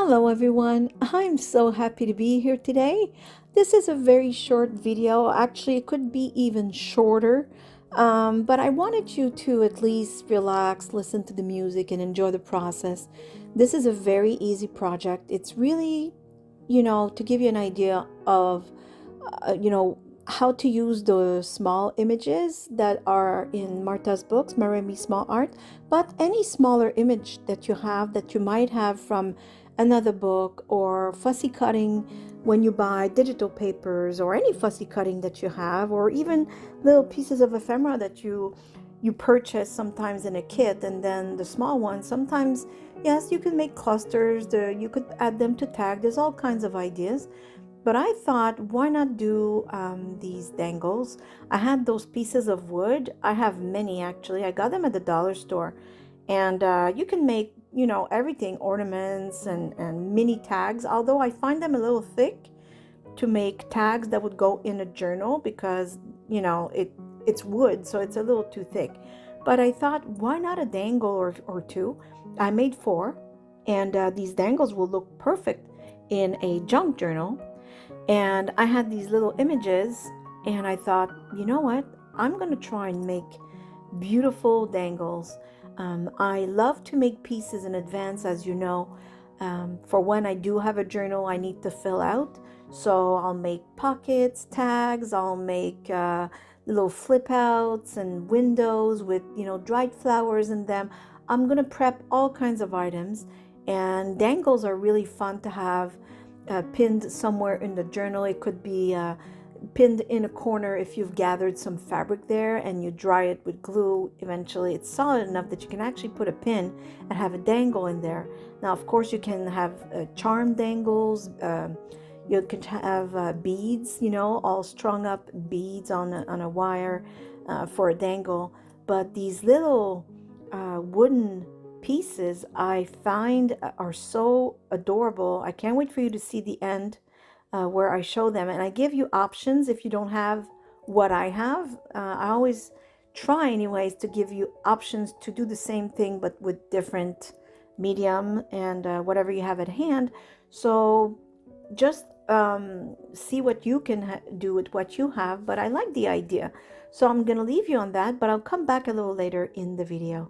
Hello everyone, I'm so happy to be here today. This is a very short video. Actually, it could be even shorter, but I wanted you to at least relax, listen to the music, and enjoy the process. This is a very easy project. It's really, to give you an idea of, uh, you know, how to use the small images that are in Marta's books, Maremi Small Art, but any smaller image that you have that you might have from another book, or fussy cutting when you buy digital papers, or any fussy cutting that you have, or even little pieces of ephemera that you purchase sometimes in a kit, and then the small ones sometimes. Yes, you can make clusters, you could add them to tag. There's all kinds of ideas, but I thought, why not do these dangles? I had those pieces of wood. I have many actually. I got them at the dollar store. And you can make, everything, ornaments and mini tags, although I find them a little thick to make tags that would go in a journal because, it's wood, so it's a little too thick. But I thought, why not a dangle or two? I made four, and these dangles will look perfect in a junk journal. And I had these little images, and I thought, you know what? I'm going to try and make beautiful dangles. I love to make pieces in advance, as you know, for when I do have a journal I need to fill out. So I'll make pockets, tags, I'll make little flip outs and windows with, dried flowers in them. I'm going to prep all kinds of items, and dangles are really fun to have pinned somewhere in the journal. It could be pinned in a corner if you've gathered some fabric there and you dry it with glue. Eventually it's solid enough that you can actually put a pin and have a dangle in there. Now, of course, you can have charm dangles. You can have beads, all strung up beads on a wire for a dangle. But these little wooden pieces I find are so adorable. I can't wait for you to see the end where I show them. And I give you options if you don't have what I have. I always try, anyways, to give you options to do the same thing but with different medium and whatever you have at hand. So just see what you can do with what you have. But I like the idea. So I'm going to leave you on that, but I'll come back a little later in the video.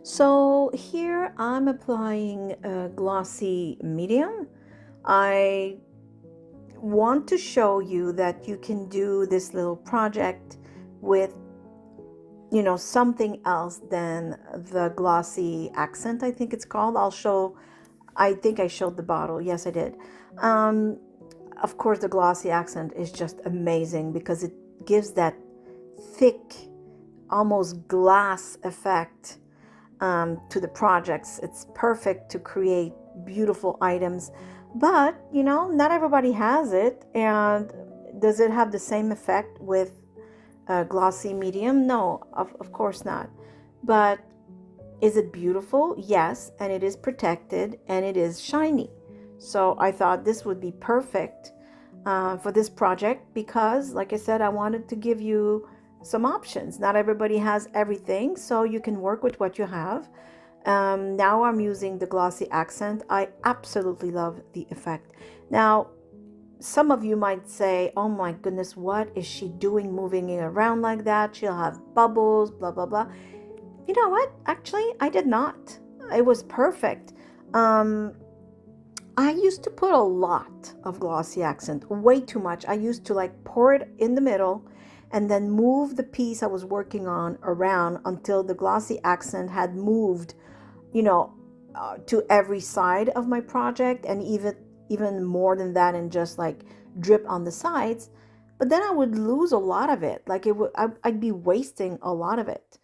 So here I'm applying a glossy medium. I want to show you that you can do this little project with, something else than the glossy accent, I think it's called. I think I showed the bottle. Yes, I did. Um, of course, the glossy accent is just amazing because it gives that thick, almost glass effect to the projects. It's perfect to create beautiful items, but not everybody has it. And does it have the same effect with a glossy medium? No, of course not. But is it beautiful? Yes, and it is protected and it is shiny. So I thought this would be perfect for this project because, like I said, I wanted to give you some options. Not everybody has everything, so you can work with what you have. Now I'm using the glossy accent. I absolutely love the effect. Now, some of you might say, oh my goodness, what is she doing moving it around like that? She'll have bubbles, blah, blah, blah. You know what? Actually, I did not. It was perfect. Um, I used to put a lot of glossy accent, way too much. I used to like pour it in the middle and then move the piece I was working on around until the glossy accent had moved, you know, to every side of my project, and even more than that, and just like drip on the sides. But then I would lose a lot of it. Like I'd be wasting a lot of it.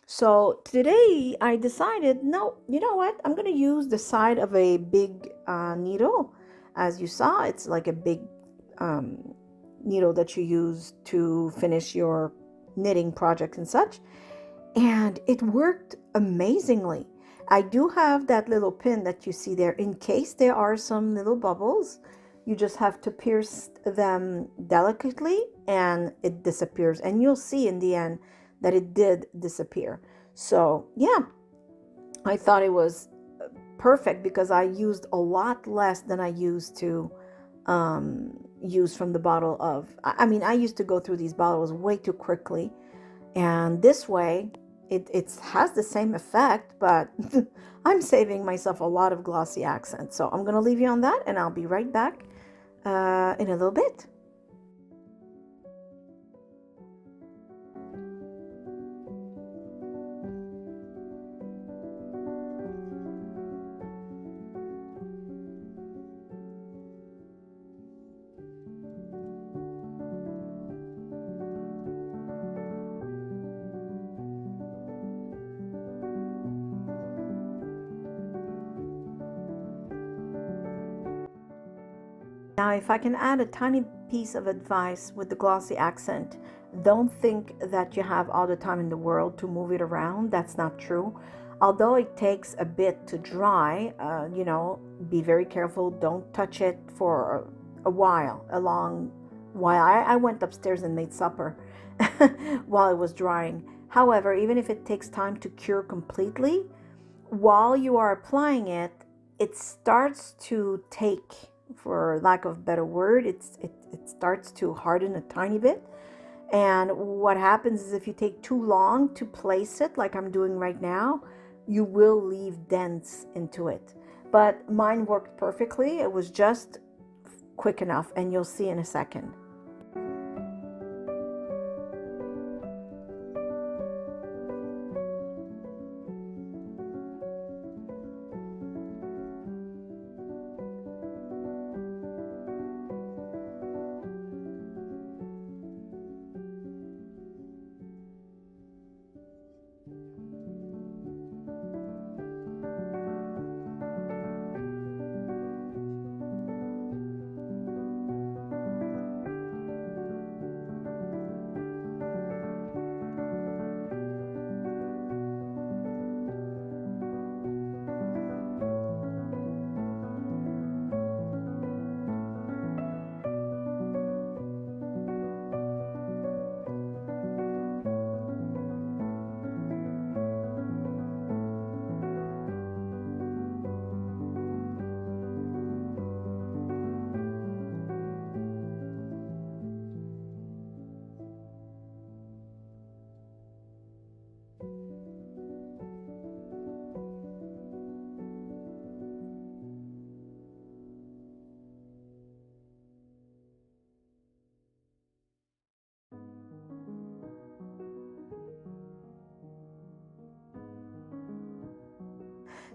So today I decided, no, you know what? I'm going to use the side of a big needle. As you saw, it's like a big um, needle that you use to finish your knitting projects and such. And it worked amazingly. I do have that little pin that you see there in case there are some little bubbles. You just have to pierce them delicately and it disappears. And you'll see in the end that it did disappear. So, yeah, I thought it was perfect because I used a lot less than I used to use from the bottle of. I mean, I used to go through these bottles way too quickly. And this way, it has the same effect, but I'm saving myself a lot of glossy accents. So I'm going to leave you on that, and I'll be right back in a little bit. Now, if I can add a tiny piece of advice with the glossy accent, don't think that you have all the time in the world to move it around. That's not true. Although it takes a bit to dry, be very careful. Don't touch it for a long while. I went upstairs and made supper while it was drying. However, even if it takes time to cure completely, while you are applying it, it starts to take, for lack of a better word, it starts to harden a tiny bit. And what happens is if you take too long to place it, like I'm doing right now, you will leave dents into it. But mine worked perfectly. It was just quick enough, and you'll see in a second.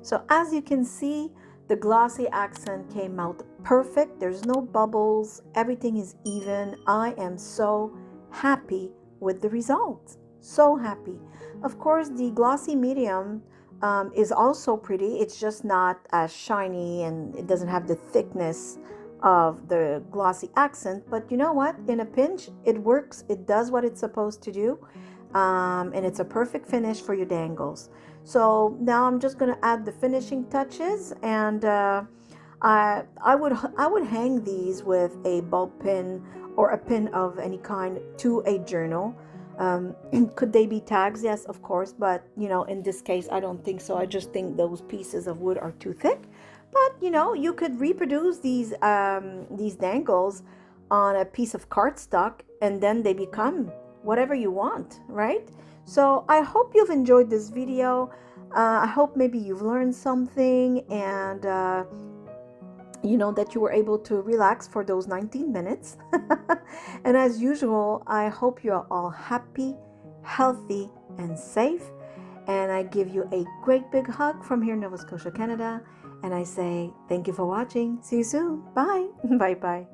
So as you can see, the glossy accent came out perfect. There's no bubbles. Everything is even. I am so happy with the result. So happy. Of course, the glossy medium is also pretty. It's just not as shiny and it doesn't have the thickness of the glossy accent. But you know what? In a pinch, it works. It does what it's supposed to do. And it's a perfect finish for your dangles. So now I'm just going to add the finishing touches, and I would hang these with a bulb pin or a pin of any kind to a journal. Could they be tags? Yes, of course, but in this case, I don't think so. I just think those pieces of wood are too thick. But you could reproduce these dangles on a piece of cardstock, and then they become whatever you want, right? So I hope you've enjoyed this video. I hope maybe you've learned something, and that you were able to relax for those 19 minutes. And as usual, I hope you are all happy, healthy, and safe. And I give you a great big hug from here in Nova Scotia, Canada. And I say thank you for watching. See you soon. Bye. Bye bye.